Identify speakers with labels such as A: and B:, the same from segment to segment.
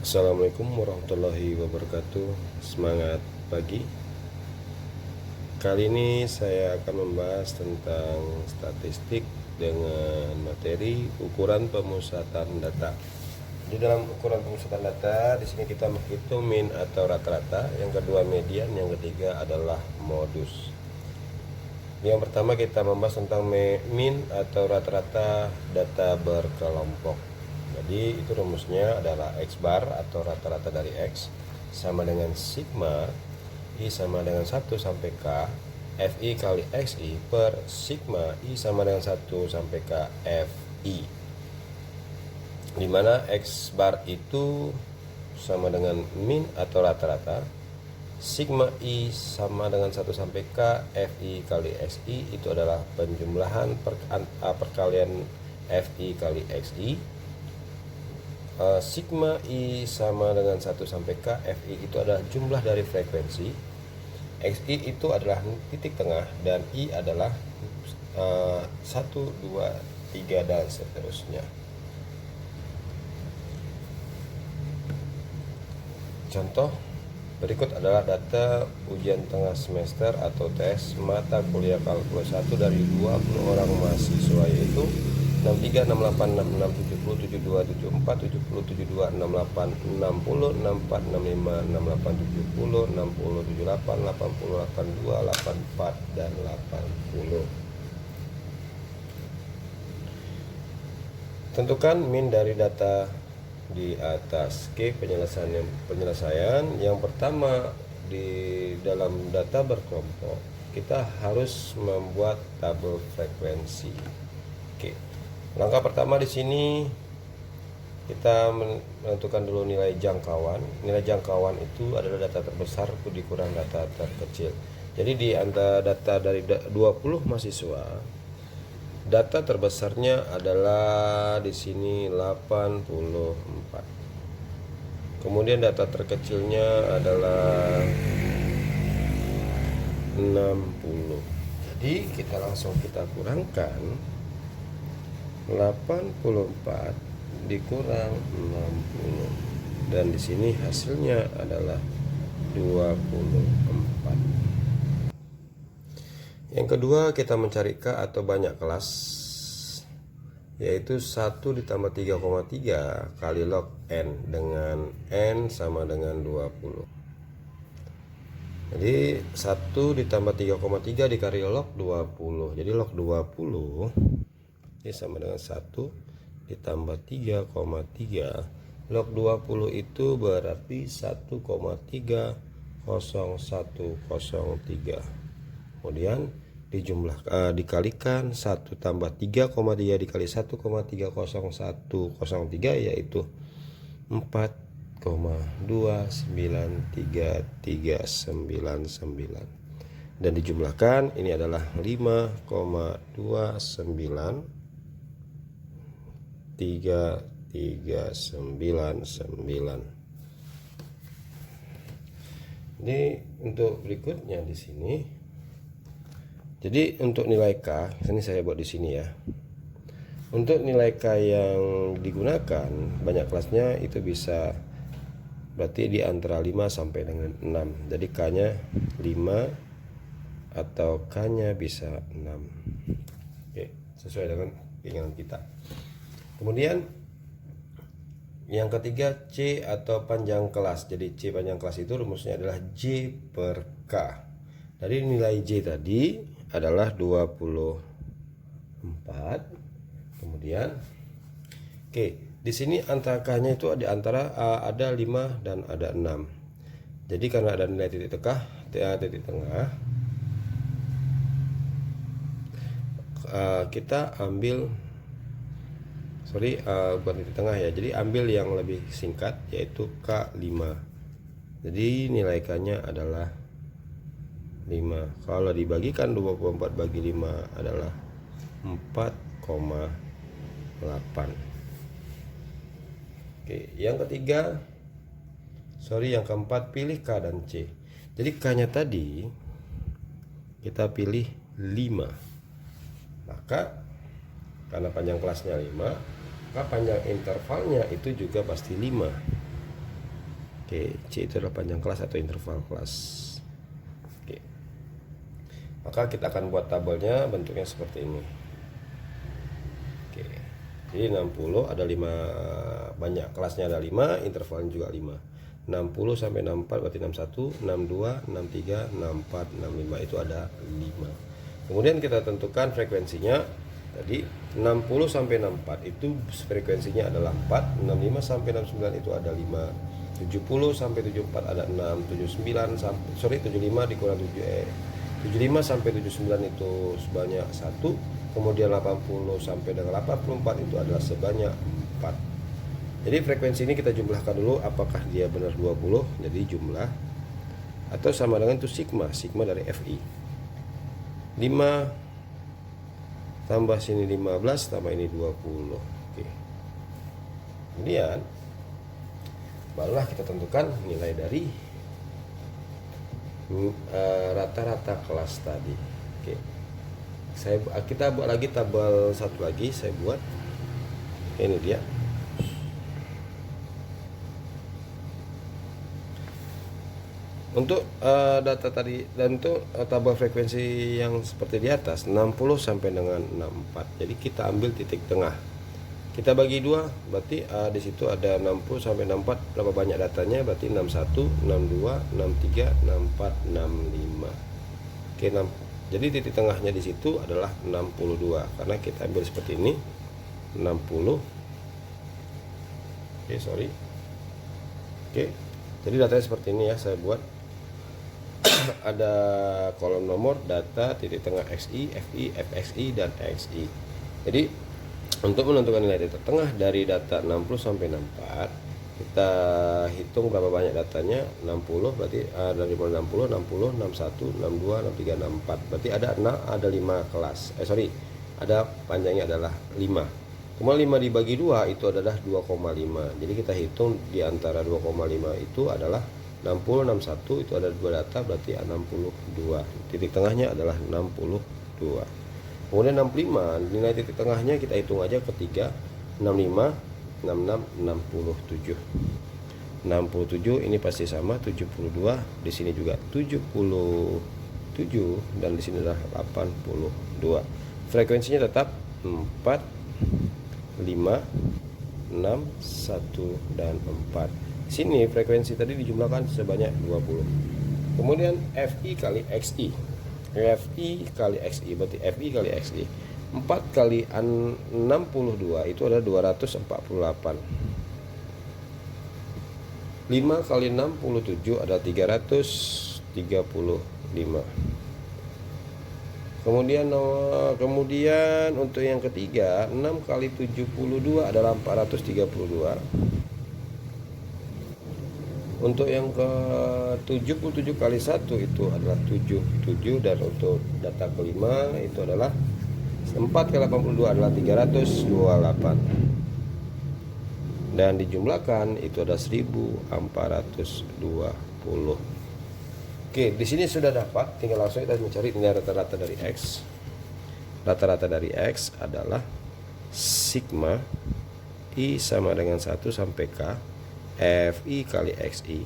A: Assalamualaikum warahmatullahi wabarakatuh. Semangat pagi. Kali ini saya akan membahas tentang statistik dengan materi ukuran pemusatan data. Di dalam ukuran pemusatan data, di sini kita menghitung min atau rata-rata, yang kedua median, yang ketiga adalah modus. Yang pertama kita membahas tentang min atau rata-rata data berkelompok. Jadi itu rumusnya adalah X bar atau rata-rata dari X sama dengan sigma I sama dengan 1 sampai K FI kali XI per sigma I sama dengan 1 sampai K FI, dimana X bar itu sama dengan min atau rata-rata, sigma I sama dengan 1 sampai K FI kali XI itu adalah penjumlahan perkalian FI kali XI. Sigma I sama dengan 1 sampai K FI itu adalah jumlah dari frekuensi, XI itu adalah titik tengah, dan I adalah 1, 2, 3 dan seterusnya. Contoh berikut adalah data ujian tengah semester atau tes mata kuliah kalkulus 1 dari 20 orang mahasiswa, yaitu 63, 68, 66, 70, 72, 74, 70, 72, 68, 60, 64, 65, 68, 70, 60, 78, 80, 82, 84, dan 80. Tentukan min dari data di atas. Oke, penyelesaian yang pertama, di dalam data berkelompok kita harus membuat tabel frekuensi. Oke, langkah pertama di sini kita menentukan dulu nilai jangkauan. Nilai jangkauan itu adalah data terbesar dikurang data terkecil. Jadi di antara data dari 20 mahasiswa, data terbesarnya adalah di sini 84. Kemudian data terkecilnya adalah 60. Jadi kita langsung kurangkan 84 dikurang 60, dan di sini hasilnya adalah 24. Yang kedua, kita mencari K atau banyak kelas, yaitu 1 ditambah 3,3 kali log N, dengan N sama dengan 20. Jadi 1 ditambah 3,3 dikali log 20. Jadi log 20 ini sama dengan 1 ditambah 3,3. Log 20 itu berarti 1,30103. Kemudian dikalikan 1 tambah 3,3 dikali 1,30103, yaitu 4,293399, dan dijumlahkan ini adalah 5,293399. Ini untuk berikutnya di sini. Jadi untuk nilai K, ini saya buat di sini ya. Untuk nilai K yang digunakan banyak kelasnya itu bisa berarti di antara 5 sampai dengan 6. Jadi K-nya 5 atau K-nya bisa 6. Oke, sesuai dengan keinginan kita. Kemudian yang ketiga, C atau panjang kelas. Jadi C panjang kelas itu rumusnya adalah J per K. Dari nilai J tadi adalah 24. Kemudian di sini antara K-nya itu di antara ada 5 dan ada 6. Jadi karena ada nilai titik tengah, kita ambil bukan titik tengah ya. Jadi ambil yang lebih singkat, yaitu K5. Jadi nilai K-nya adalah 5. Kalau dibagikan 24 bagi 5 adalah 4,8. Yang ketiga, yang keempat, pilih K dan C. Jadi K-nya tadi kita pilih 5. Maka karena panjang kelasnya 5, maka panjang intervalnya itu juga pasti 5. Oke, C itu adalah panjang kelas atau interval kelas. Oke. Maka kita akan buat tabelnya bentuknya seperti ini. Oke. Jadi 60 ada 5, banyak kelasnya ada 5, intervalnya juga 5. 60 sampai 64 berarti 61, 62, 63, 64, 65 itu ada 5. Kemudian kita tentukan frekuensinya. Tadi 60 sampai 64 itu frekuensinya adalah 4, 65 sampai 69 itu ada 5. 70 sampai 74 ada 6, 75 dikurang 75 sampai 79 itu sebanyak 1, kemudian 80 sampai dengan 84 itu adalah sebanyak 4. Jadi frekuensi ini kita jumlahkan dulu apakah dia benar 20, jadi jumlah atau sama dengan itu sigma dari Fi. 5 tambah sini 15 tambah ini 20. Oke. Kemudian barulah kita tentukan nilai dari rata-rata kelas tadi. Oke. Kita buat lagi tabel satu lagi, saya buat. Ini dia. Untuk data tadi dan untuk tabel frekuensi yang seperti di atas 60 sampai dengan 64. Jadi kita ambil titik tengah. Kita bagi 2, berarti di situ ada 60 sampai 64, berapa banyak datanya? Berarti 61, 62, 63, 64, 65. Oke, jadi titik tengahnya di situ adalah 62 karena kita ambil seperti ini. 60. Oke, sorry. Oke. Jadi datanya seperti ini ya, saya buat. Ada kolom nomor, data, titik tengah XI, FI, FXI, dan XI. Jadi untuk menentukan nilai titik tengah dari data 60 sampai 64, kita hitung berapa banyak datanya. 60 berarti dari mulai 60, 60, 61, 62, 63, 64. Berarti ada 5 kelas. Ada panjangnya adalah 5. Kemudian 5 dibagi 2 itu adalah 2,5. Jadi kita hitung di antara 2,5 itu adalah 60, 61 itu ada 2 data berarti 62. Titik tengahnya adalah 62. Kemudian 65 nilai titik tengahnya kita hitung aja ketiga. 65, 66, 67. 67 ini pasti sama 72, di sini juga 77 dan di sini adalah 82. Frekuensinya tetap 4, 5, 6, 1 dan 4. Sini frekuensi tadi dijumlahkan sebanyak 20. Kemudian Fi kali Xi. Fi kali Xi berarti Fi kali Xi. 4 kali 62 itu adalah 248. 5 kali 67 adalah 335. Kemudian untuk yang ketiga 6 kali 72 adalah 432. Untuk yang ke 77 kali 1 itu adalah 77, dan untuk data kelima itu adalah 4 kali 82 adalah 328 dan dijumlahkan itu ada 1420. Oke, di sini sudah dapat, tinggal langsung kita mencari nilai rata-rata dari X. Rata-rata dari X adalah sigma I sama dengan 1 sampai K Fi kali Xi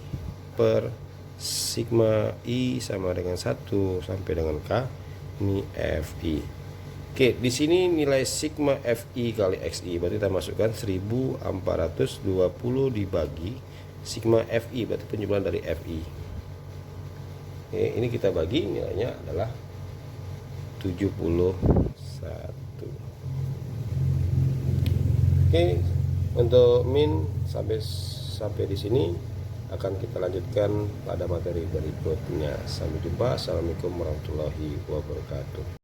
A: per sigma I sama dengan 1 sampai dengan K, ini Fi. Oke, di sini nilai sigma Fi kali Xi berarti kita masukkan 1420 dibagi sigma Fi berarti penjumlahan dari Fi. Oke, ini kita bagi nilainya adalah 71. Oke, untuk min sampai di sini akan kita lanjutkan pada materi berikutnya. Sampai jumpa. Assalamualaikum warahmatullahi wabarakatuh.